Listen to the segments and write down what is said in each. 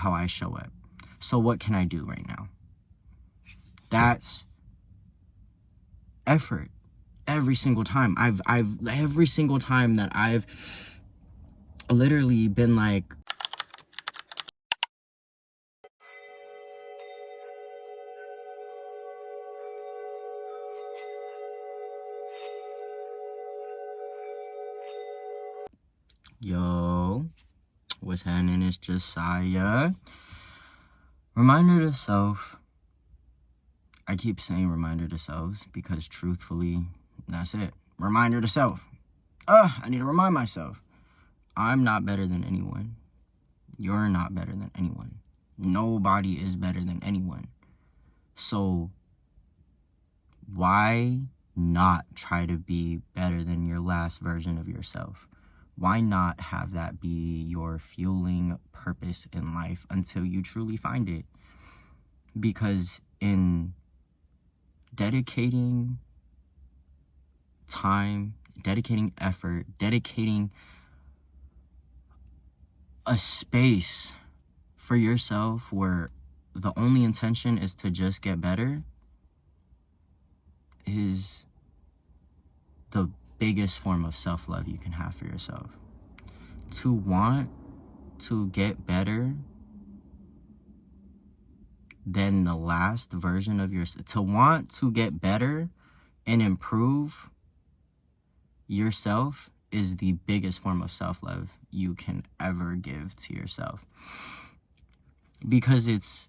how I show up. So what can I do right now? That's effort. Every single time. Every single time that I've literally been like, yo, what's happening? It's Jasiah. Reminder to self. I keep saying reminder to selves because truthfully, that's it. Reminder to self. I need to remind myself. I'm not better than anyone. You're not better than anyone. Nobody is better than anyone. So why not try to be better than your last version of yourself? Why not have that be your fueling purpose in life until you truly find it? Because in dedicating time, dedicating effort, dedicating a space for yourself where the only intention is to just get better is the biggest form of self-love you can have for yourself. To want to get better than the last version of yourself, to want to get better and improve yourself is the biggest form of self-love you can ever give to yourself. Because it's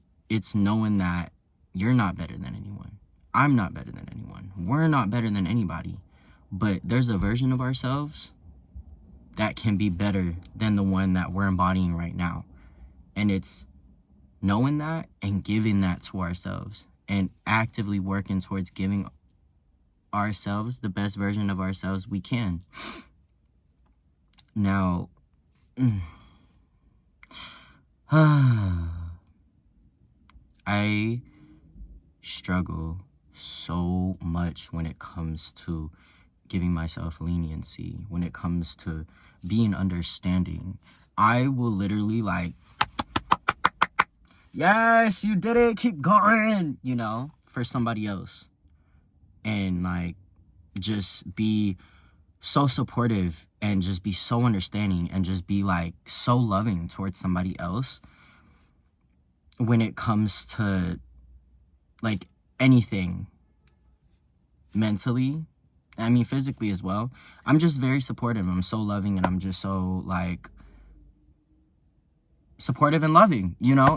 knowing that you're not better than anyone. I'm not better than anyone. We're not better than anybody. But there's a version of ourselves that can be better than the one that we're embodying right now. And it's knowing that and giving that to ourselves and actively working towards giving ourselves the best version of ourselves we can. Now, I struggle so much when it comes to giving myself leniency, when it comes to being understanding. I will literally like, yes, you did it, keep going, for somebody else. And like, just be so supportive and just be so understanding and just be like so loving towards somebody else when it comes to like anything mentally. I mean, physically as well. I'm just very supportive. I'm so loving and I'm just so like supportive and loving,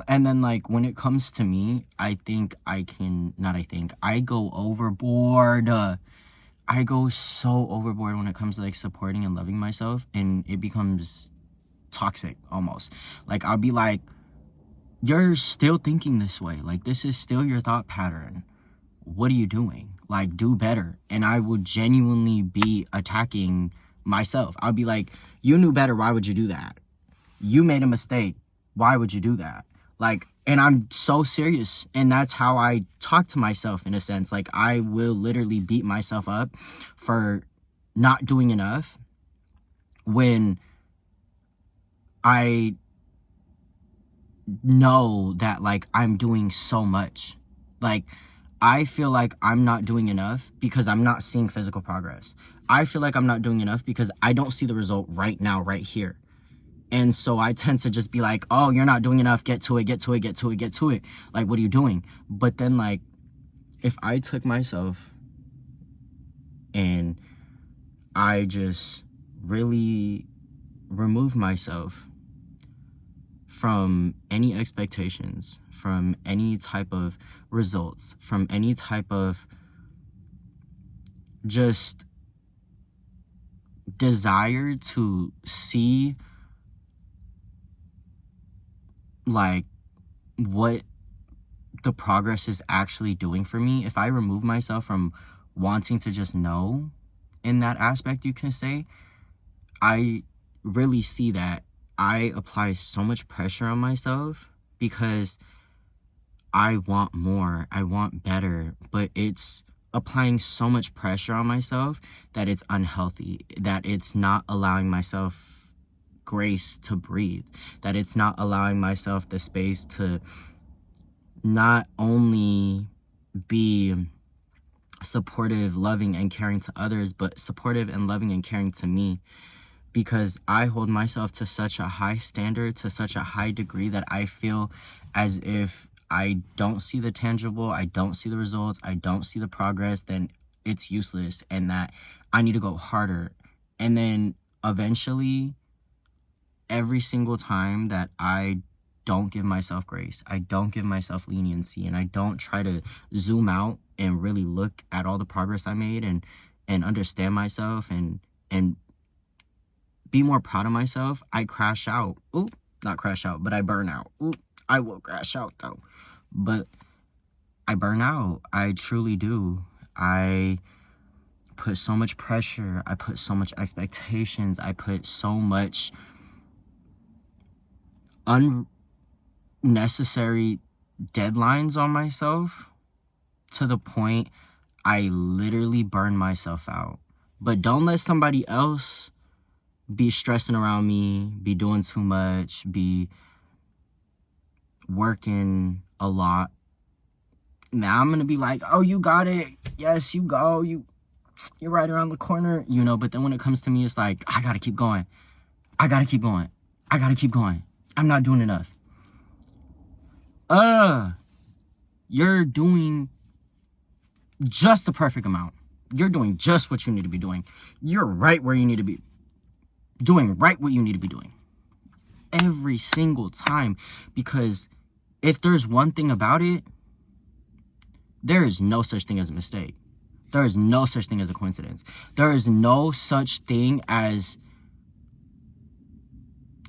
And then like when it comes to me, I go overboard. I go so overboard when it comes to like supporting and loving myself, and it becomes toxic almost. Like I'll be like, you're still thinking this way. Like this is still your thought pattern. What are you doing? Like, do better. And I will genuinely be attacking myself. I'll be like, you knew better. Why would you do that? You made a mistake. Why would you do that? Like, and I'm so serious. And that's how I talk to myself in a sense. Like, I will literally beat myself up for not doing enough when I know that, like, I'm doing so much. Like, I feel like I'm not doing enough because I'm not seeing physical progress. I feel like I'm not doing enough because I don't see the result right now, right here. And so I tend to just be like, oh, you're not doing enough. Get to it, get to it, get to it, get to it. Like, what are you doing? But then, like, if I took myself and I just really remove myself from any expectations, from any type of results, from any type of just desire to see like what the progress is actually doing for me, if I remove myself from wanting to just know in that aspect, you can say, I really see that I apply so much pressure on myself because I want more, I want better, but it's applying so much pressure on myself that it's unhealthy, that it's not allowing myself grace to breathe, that it's not allowing myself the space to not only be supportive, loving, and caring to others, but supportive and loving and caring to me, because I hold myself to such a high standard, to such a high degree, that I feel as if I don't see the tangible, I don't see the results, I don't see the progress, then it's useless, and that I need to go harder. And then eventually, every single time that I don't give myself grace, I don't give myself leniency, and I don't try to zoom out and really look at all the progress I made and understand myself and be more proud of myself, I crash out. Ooh, not crash out, but I burn out. Ooh, I will crash out though. But I burn out. I truly do. I put so much pressure. I put so much expectations. I put so much unnecessary deadlines on myself, to the point I literally burn myself out. But don't let somebody else be stressing around me, be doing too much, be working a lot. Now I'm gonna be like, oh, you got it. Yes, you go. You're right around the corner, you know. But then when it comes to me, it's like, I gotta keep going. I gotta keep going. I gotta keep going. I'm not doing enough. You're doing just the perfect amount. You're doing just what you need to be doing. You're right where you need to be. Doing right what you need to be doing. Every single time. Because if there's one thing about it, there is no such thing as a mistake. There is no such thing as a coincidence. There is no such thing as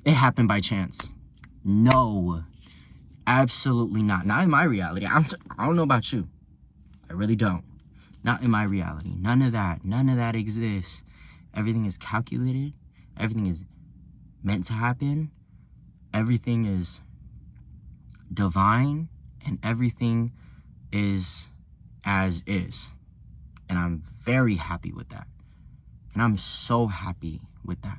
it happened by chance. No. Absolutely not. Not in my reality. I don't know about you. I really don't. Not in my reality. None of that. None of that exists. Everything is calculated. Everything is meant to happen. Everything is divine. And everything is as is. And I'm very happy with that. And I'm so happy with that.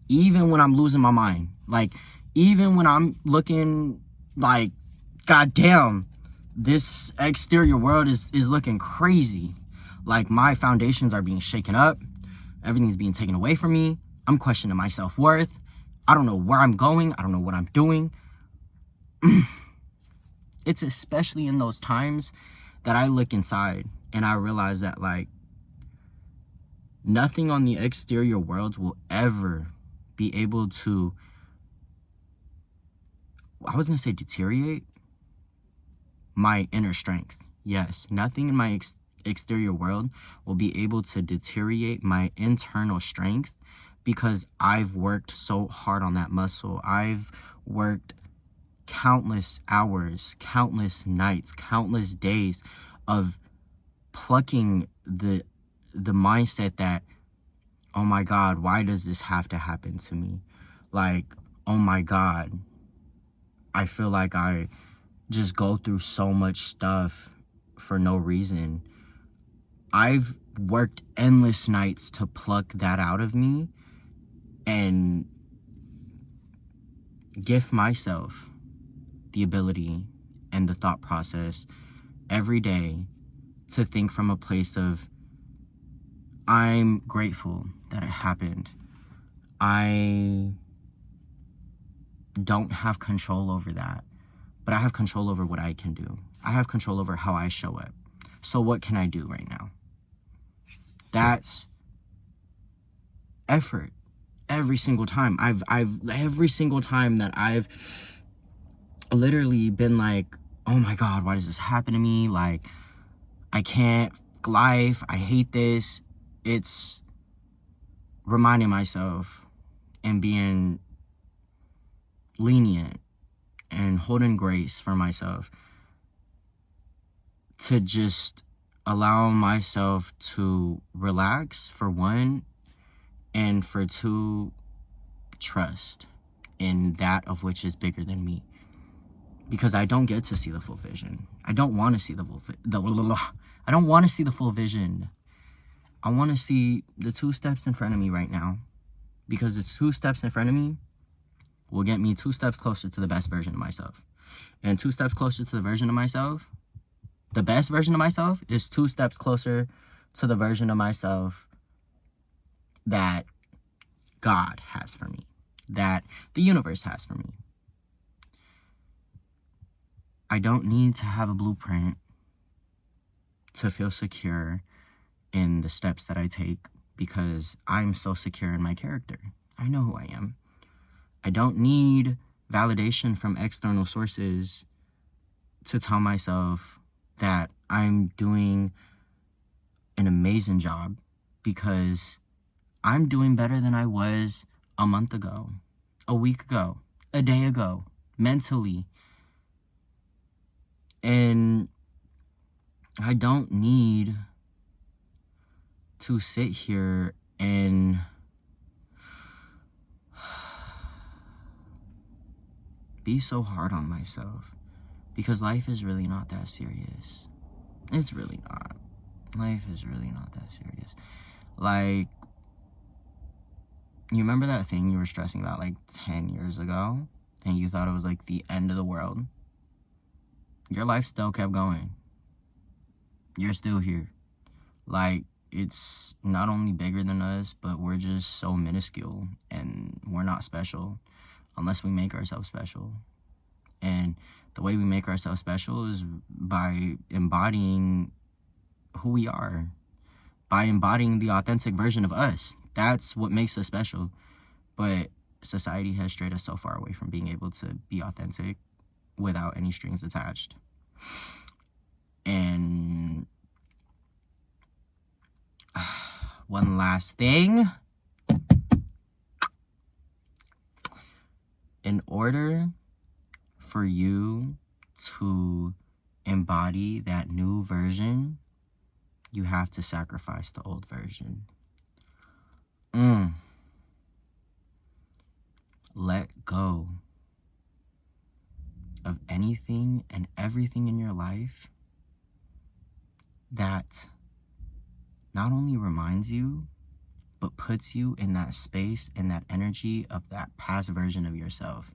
Even when I'm losing my mind. Like, even when I'm looking like, God damn, this exterior world is looking crazy. Like, my foundations are being shaken up. Everything's being taken away from me. I'm questioning my self-worth. I don't know where I'm going. I don't know what I'm doing. It's especially in those times that I look inside and I realize that, like, nothing on the exterior world will ever be able to, I was going to say deteriorate my inner strength. Yes, nothing in my exterior world will be able to deteriorate my internal strength, because I've worked so hard on that muscle. I've worked countless hours, countless nights, countless days of plucking the mindset that, oh my God, why does this have to happen to me? Like, oh my God, I feel like I just go through so much stuff for no reason. I've worked endless nights to pluck that out of me and gift myself the ability and the thought process every day to think from a place of, I'm grateful that it happened. I don't have control over that, but I have control over what I can do. I have control over how I show up. So what can I do right now? That's effort. Every single time. I've every single time that I've literally been like, oh my God, why does this happen to me? Like, I can't, life, I hate this. It's reminding myself and being lenient and holding grace for myself to just allow myself to relax, for one, and for two, trust in that of which is bigger than me. Because I don't get to see the full vision. I don't want to see the full I don't want to see the full vision. I want to see the 2 steps in front of me right now. Because the 2 steps in front of me will get me 2 steps closer to the best version of myself. And 2 steps closer to the version of myself, the best version of myself, is 2 steps closer to the version of myself that God has for me, that the universe has for me. I don't need to have a blueprint to feel secure in the steps that I take, because I'm so secure in my character. I know who I am. I don't need validation from external sources to tell myself that I'm doing an amazing job, because I'm doing better than I was a month ago, a week ago, a day ago, mentally. And I don't need to sit here and be so hard on myself, because life is really not that serious. It's really not. Life is really not that serious. Like, you remember that thing you were stressing about like 10 years ago, and you thought it was like the end of the world? Your life still kept going. You're still here. Like, it's not only bigger than us, but we're just so minuscule, and we're not special unless we make ourselves special. And the way we make ourselves special is by embodying who we are, by embodying the authentic version of us. That's what makes us special. But society has strayed us so far away from being able to be authentic without any strings attached. And one last thing. In order for you to embody that new version, you have to sacrifice the old version. Let go of anything and everything in your life that not only reminds you, but puts you in that space and that energy of that past version of yourself.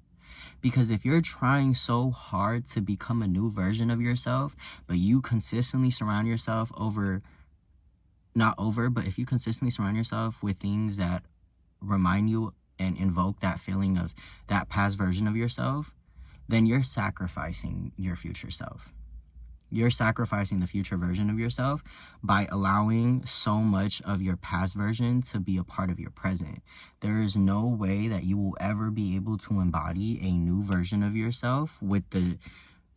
Because if you're trying so hard to become a new version of yourself, but you consistently surround yourself if you consistently surround yourself with things that remind you and invoke that feeling of that past version of yourself, then you're sacrificing your future self. You're sacrificing the future version of yourself by allowing so much of your past version to be a part of your present. There is no way that you will ever be able to embody a new version of yourself with the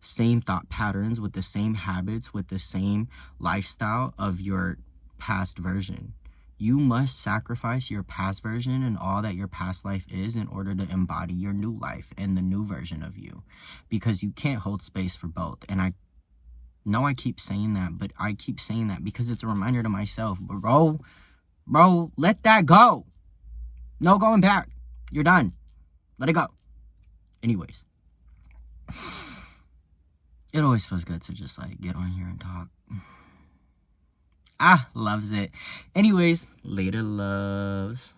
same thought patterns, with the same habits, with the same lifestyle of your past version. You must sacrifice your past version and all that your past life is in order to embody your new life and the new version of you, because you can't hold space for both. And I know I keep saying that, but I keep saying that because it's a reminder to myself. Bro, let that go. No going back. You're done. Let it go. Anyways, it always feels good to just like get on here and talk. Loves it. Anyways, later loves.